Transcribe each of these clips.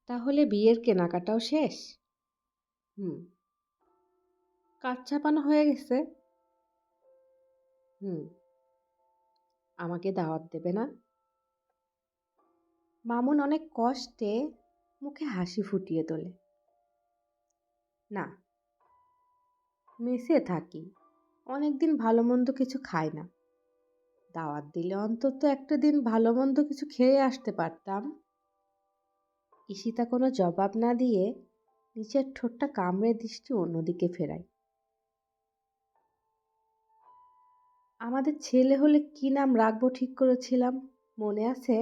তাহলে বিয়ের কেনাকাটাও শেষ? হুম। কার্ড ছাপানো হয়ে গেছে? হুম। আমাকে দাওয়াত দেবে না? মামুন অনেক কষ্টে মুখে হাসি ফুটিয়ে তোলে। না, মেসে থাকি, অনেকদিন ভালো মন্দ কিছু খাই না। দাওয়াত দিলে অন্তত একটা দিন ভালো মন্দ কিছু খেয়ে আসতে পারতাম। ঈশিতা কোনো জবাব না দিয়ে নিচের ঠোঁটটা কামড়ে দৃষ্টি অন্যদিকে ফেরায়। আমাদের ছেলে হলে কি নাম রাখবো ঠিক করেছিলাম, মনে আছে?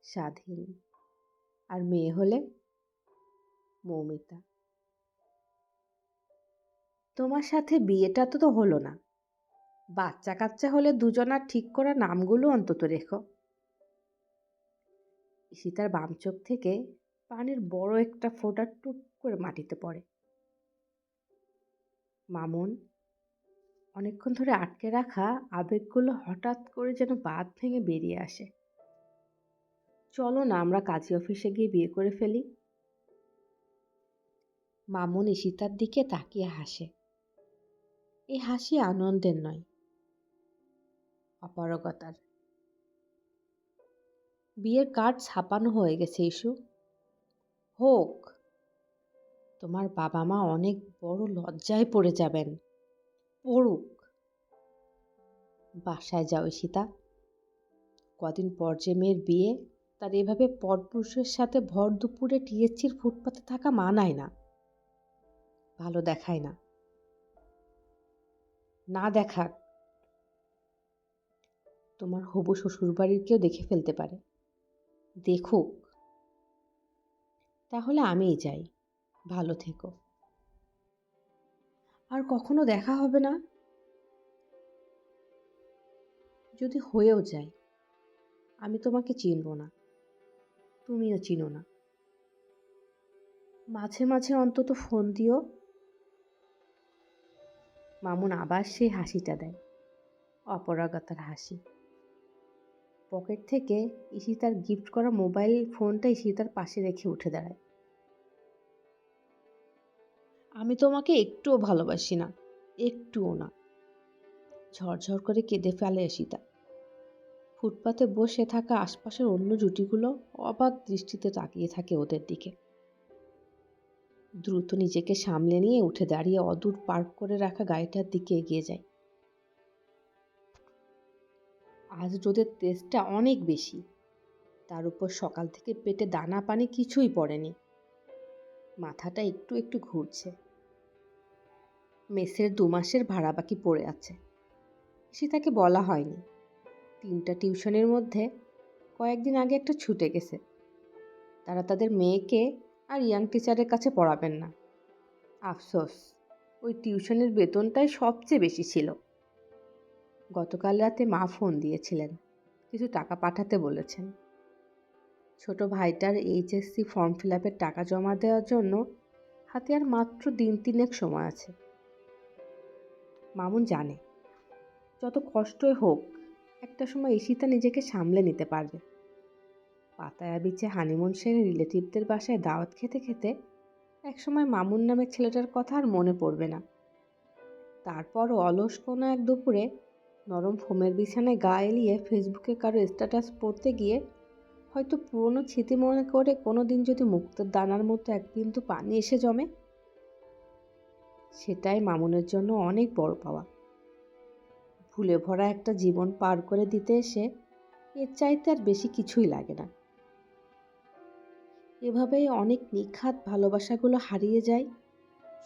স্বাধীন। আর মেয়ে হলে? মৌমিতা। তোমার সাথে বিয়েটা তো হলো না, বাচ্চা কাচ্চা হলে দুজনার ঠিক করা নামগুলো অন্তত রেখো। ঈশিতার বাম চোখ থেকে পানির বড় একটা ফোঁটা টুপ করে মাটিতে পড়ে। মামুন, অনেকক্ষণ ধরে আটকে রাখা আবেগগুলো হঠাৎ করে যেন বাঁধ ভেঙে বেরিয়ে আসে। চলো না আমরা কাজী অফিসে গিয়ে বিয়ে করে ফেলি। মামুন ঈশিতার দিকে তাকিয়ে হাসে। এই হাসি আনন্দের নয়, অপারগতার। বিয়ের কার্ড ছাপানো হয়ে গেছে ইস্যু। হোক। তোমার বাবা মা অনেক বড় লজ্জায় পড়ে যাবেন। পড়ুক। বাসায় যাও ঈশিতা। কদিন পর যে মেয়ের বিয়ে, তার এভাবে পরপুরুষের সাথে ভর দুপুরে টিএসসির ফুটপাতে থাকা মানায় না, ভালো দেখায় না। না দেখাক, তোমার হবু শ্বশুরবাড়ির কেউ দেখে ফেলতে পারে। দেখুক। তাহলে আমিই যাই, ভালো থেকো। আর কখনো দেখা হবে না? যদি হয়েও যায়, আমি তোমাকে চিনব না, তুমিও চিনো না। মাঝে মাঝে অন্তত ফোন দিও। মামুন আবার সেই হাসিটা দেয়, অপরাগতার হাসি। পকেট থেকে ঈশিতার গিফট করা মোবাইল ফোনটা ঈশিতার পাশে রেখে উঠে দাঁড়ায়। আমি তোমাকে একটুও ভালোবাসি না, একটুও না। ঝরঝর করে কেঁদে ফেলে ঈশিতা। ফুটপাতে বসে থাকা আশপাশের অন্য জুটিগুলো অবাক দৃষ্টিতে তাকিয়ে থাকে ওদের দিকে। দ্রুত নিজেকে সামলে নিয়ে উঠে দাঁড়িয়ে অদূর পার্ক করে রাখা গাড়িটার দিকে এগিয়ে যায়। আজ রোদের তেজটা অনেক বেশি, তার উপর সকাল থেকে পেটে দানা পানি কিছুই পড়েনি। মাথাটা একটু একটু ঘুরছে। মেসের 2 মাসের ভাড়া বাকি পড়ে আছে, সীতাকে বলা হয়নি। 3টা টিউশনের মধ্যে কয়েকদিন আগে একটা ছুটে গেছে। তারা তাদের মেয়েকে আর ইয়াং টিচারের কাছে পড়াবেন না। আফসোস, ওই টিউশনের বেতনটাই সবচেয়ে বেশি ছিল। গতকাল রাতে মা ফোন দিয়েছিলেন, কিছু টাকা পাঠাতে বলেছেন। ছোট ভাইটার এইচএসসি ফর্ম ফিল আপের টাকা জমা দেওয়ার জন্য হাতে আর মাত্র 3 দিন সময় আছে। মামুন জানে, যত কষ্টই হোক একটা সময় ঈশিতা নিজেকে সামলে নিতে পারবে। পাতায়া বিচে হানিমুন সেরে রিলেটিভদের বাসায় দাওয়াত খেতে খেতে একসময় মামুন নামের ছেলেটার কথা আর মনে পড়বে না। তারপরও অলস কোনো এক দুপুরে নরম ফোমের বিছানায় গা এলিয়ে ফেসবুকে কারো স্ট্যাটাস পড়তে গিয়ে হয়তো পুরনো স্মৃতি মনে করে কোনো দিন যদি মুক্তোর দানার মতো এক বিন্দু পানি এসে জমে, সেটাই মামুনের জন্য অনেক বড় পাওয়া। ভুলে ভরা একটা জীবন পার করে দিতে এসে এর চাইতে আর বেশি কিছুই লাগে না। এভাবেই অনেক নিখাত ভালোবাসাগুলো হারিয়ে যায়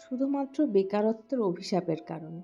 শুধুমাত্র বেকারত্বের অভিশাপের কারণে।